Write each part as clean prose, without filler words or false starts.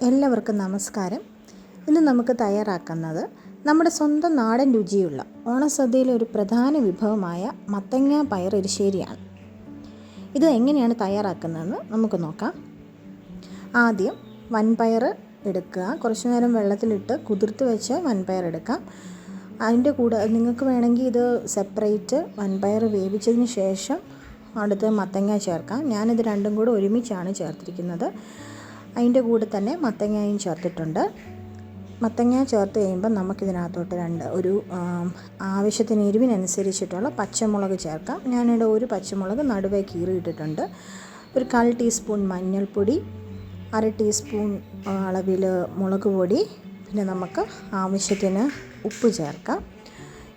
എല്ലാവർക്കും നമസ്കാരം. ഇന്ന് നമുക്ക് തയ്യാറാക്കുന്നത് നമ്മുടെ സ്വന്തം നാടൻ രുചിയുള്ള ഓണസദ്യയിലെ ഒരു പ്രധാന വിഭവമായ മത്തങ്ങ പയർ എരിശ്ശേരിയാണ്. ഇത് എങ്ങനെയാണ് തയ്യാറാക്കുന്നതെന്ന് നമുക്ക് നോക്കാം. ആദ്യം വൻപയർ എടുക്കുക. കുറച്ച് നേരം വെള്ളത്തിലിട്ട് കുതിർത്ത് വെച്ച് വൻപയർ എടുക്കാം. അതിൻ്റെ കൂടെ നിങ്ങൾക്ക് വേണമെങ്കിൽ ഇത് സെപ്പറേറ്റ് വൻപയർ വേവിച്ചതിന് ശേഷം അടുത്ത് മത്തങ്ങ ചേർക്കാം. ഞാനിത് രണ്ടും കൂടെ ഒരുമിച്ചാണ് ചേർത്തിരിക്കുന്നത്. അതിൻ്റെ കൂടെ തന്നെ മത്തങ്ങയും ചേർത്തിട്ടുണ്ട്. മത്തങ്ങ ചേർത്ത് കഴിയുമ്പോൾ നമുക്കിതിനകത്തോട്ട് ഒരു ആവശ്യത്തിന് എരിവിനനുസരിച്ചിട്ടുള്ള പച്ചമുളക് ചേർക്കാം. ഞാനിവിടെ ഒരു പച്ചമുളക് നടുവേ കീറിയിട്ടിട്ടുണ്ട്. ഒരു 1/4 ടീസ്പൂൺ മഞ്ഞൾപ്പൊടി, 1/2 ടീസ്പൂൺ അളവിൽ മുളക് പൊടി, പിന്നെ നമുക്ക് ആവശ്യത്തിന് ഉപ്പ് ചേർക്കാം.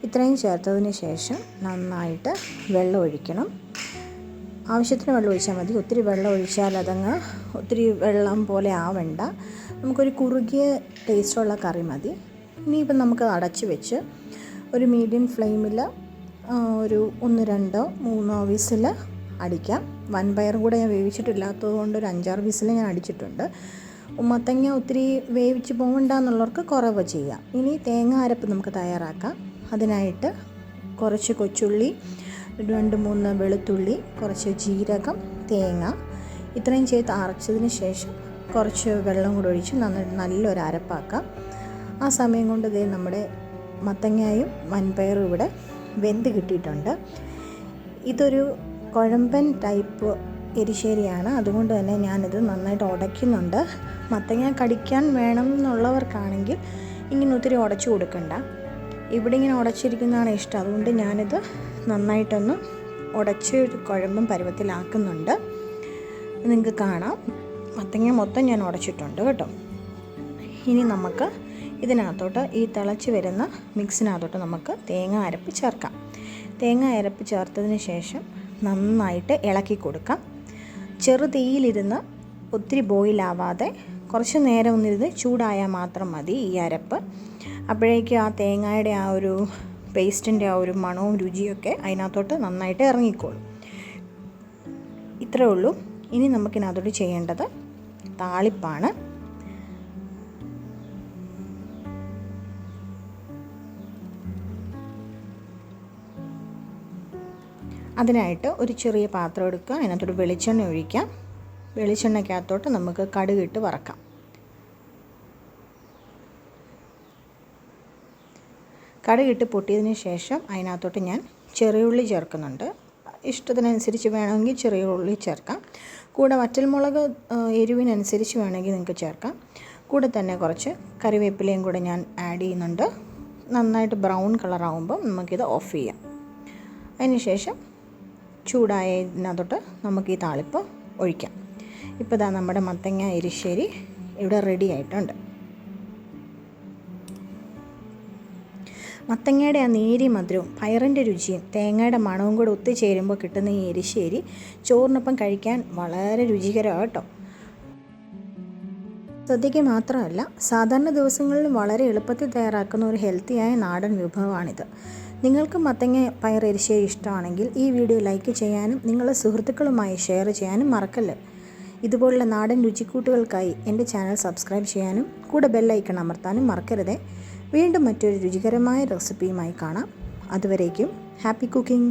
ഇത്രയും ചേർത്തതിന് ശേഷം നന്നായിട്ട് വെള്ളം ഒഴിക്കണം. ആവശ്യത്തിന് വെള്ളം ഒഴിച്ചാൽ മതി. ഒത്തിരി വെള്ളം ഒഴിച്ചാൽ ഒത്തിരി വെള്ളം പോലെ ആവണ്ട. നമുക്കൊരു കുറുകിയ ടേസ്റ്റുള്ള കറി മതി. ഇനിയിപ്പം നമുക്ക് അടച്ച് വെച്ച് ഒരു മീഡിയം ഫ്ലെയിമിൽ ഒരു 1-2-3 വിസിൽ അടിക്കാം. വൻപയറും കൂടെ ഞാൻ വേവിച്ചിട്ടില്ലാത്തത് കൊണ്ട് ഒരു 5-6 വിസിൽ ഞാൻ അടിച്ചിട്ടുണ്ട്. മത്തങ്ങ ഒത്തിരി വേവിച്ച് പോകണ്ട എന്നുള്ളവർക്ക് കുറവ് ചെയ്യാം. ഇനി തേങ്ങ അരപ്പ് നമുക്ക് തയ്യാറാക്കാം. അതിനായിട്ട് കുറച്ച് കൊച്ചുള്ളി, 2-3 വെളുത്തുള്ളി, കുറച്ച് ജീരകം, തേങ്ങ ഇത്രയും ചെയ്ത് അരച്ചതിന് ശേഷം കുറച്ച് വെള്ളം കൂടി ഒഴിച്ച് നല്ലൊരു അരപ്പാക്കാം. ആ സമയം കൊണ്ട് നമ്മുടെ മത്തങ്ങയും വൻപയറും ഇവിടെ വെന്ത് കിട്ടിയിട്ടുണ്ട്. ഇതൊരു കുഴമ്പൻ ടൈപ്പ് എരിശ്ശേരിയാണ്. അതുകൊണ്ട് തന്നെ ഞാനിത് നന്നായിട്ട് ഉടയ്ക്കുന്നുണ്ട്. മത്തങ്ങ കടിക്കാൻ വേണം എന്നുള്ളവർക്കാണെങ്കിൽ ഇങ്ങനെ ഒത്തിരി ഉടച്ചു കൊടുക്കണ്ട. ഇവിടെ ഇങ്ങനെ ഉടച്ചിരിക്കുന്നതാണ് ഇഷ്ടം. അതുകൊണ്ട് ഞാനിത് നന്നായിട്ടൊന്ന് ഉടച്ച് ഒരു കുഴമ്പും പരുവത്തിലാക്കുന്നുണ്ട്. നിങ്ങൾക്ക് കാണാം, മത്തങ്ങ മൊത്തം ഞാൻ ഉടച്ചിട്ടുണ്ട് കേട്ടോ. ഇനി നമുക്ക് ഇതിനകത്തോട്ട് ഈ തിളച്ച് വരുന്ന മിക്സിനകത്തോട്ട് നമുക്ക് തേങ്ങ അരപ്പ് ചേർക്കാം. തേങ്ങ അരപ്പ് ചേർത്തതിന് ശേഷം നന്നായിട്ട് ഇളക്കി കൊടുക്കാം. ചെറു തീയിലിരുന്ന് ഒത്തിരി ബോയിലാവാതെ കുറച്ച് നേരം ഒന്നിരുന്ന് ചൂടായാൽ മാത്രം മതി ഈ അരപ്പ്. അപ്പോഴേക്കും ആ തേങ്ങയുടെ ആ ഒരു പേസ്റ്റിൻ്റെ ആ ഒരു മണവും രുചിയൊക്കെ അതിനകത്തോട്ട് നന്നായിട്ട് ഇറങ്ങിക്കോളും. ഇത്രയേ ഉള്ളൂ. ഇനി നമുക്കിനകത്തോട്ട് ചെയ്യേണ്ടത് താളിപ്പാണ്. അതിനായിട്ട് ഒരു ചെറിയ പാത്രം എടുക്കുക. അതിനകത്തോട്ട് വെളിച്ചെണ്ണ ഒഴിക്കാം. വെളിച്ചെണ്ണയ്ക്കകത്തോട്ട് നമുക്ക് കടുകിട്ട് വറക്കാം. കടുകിട്ട് പൊട്ടിയതിന് ശേഷം അതിനകത്തോട്ട് ഞാൻ ചെറിയുള്ളി ചേർക്കുന്നുണ്ട്. ഇഷ്ടത്തിനനുസരിച്ച് വേണമെങ്കിൽ ചെറിയ ഉള്ളി ചേർക്കാം. കൂടെ വറ്റൽമുളക് എരിവിനനുസരിച്ച് വേണമെങ്കിൽ നിങ്ങൾക്ക് ചേർക്കാം. കൂടെ തന്നെ കുറച്ച് കറിവേപ്പിലയും കൂടെ ഞാൻ ആഡ് ചെയ്യുന്നുണ്ട്. നന്നായിട്ട് ബ്രൗൺ കളറാകുമ്പോൾ നമുക്കിത് ഓഫ് ചെയ്യാം. അതിന് ശേഷം ചൂടായതിനകത്തോട്ട് നമുക്ക് ഈ താളിപ്പ് ഒഴിക്കാം. ഇപ്പോൾ ഇതാ നമ്മുടെ മത്തങ്ങ എരിശ്ശേരി ഇവിടെ റെഡി ആയിട്ടുണ്ട്. മത്തങ്ങയുടെ ആ നേരിയ മധുരവും പയറിൻ്റെ രുചിയും തേങ്ങയുടെ മണവും കൂടെ ഒത്തുചേരുമ്പോൾ കിട്ടുന്ന ഈ എരിശ്ശേരി ചോറിനൊപ്പം കഴിക്കാൻ വളരെ രുചികരമാണ് കേട്ടോ. സദ്യയ്ക്ക് മാത്രമല്ല, സാധാരണ ദിവസങ്ങളിൽ വളരെ എളുപ്പത്തിൽ തയ്യാറാക്കുന്ന ഒരു ഹെൽത്തിയായ നാടൻ വിഭവമാണിത്. നിങ്ങൾക്ക് മത്തങ്ങ പയർ എരിശ്ശേരി ഇഷ്ടമാണെങ്കിൽ ഈ വീഡിയോ ലൈക്ക് ചെയ്യാനും നിങ്ങളുടെ സുഹൃത്തുക്കളുമായി ഷെയർ ചെയ്യാനും മറക്കല്ലേ. ഇതുപോലുള്ള നാടൻ രുചിക്കൂട്ടുകൾക്കായി എൻ്റെ ചാനൽ സബ്സ്ക്രൈബ് ചെയ്യാനും കൂടെ ബെല്ലൈക്കൺ അമർത്താനും മറക്കരുതേ. വീണ്ടും മറ്റൊരു രുചികരമായ റെസിപ്പിയുമായി കാണാം. അതുവരേക്കും ഹാപ്പി കുക്കിംഗ്.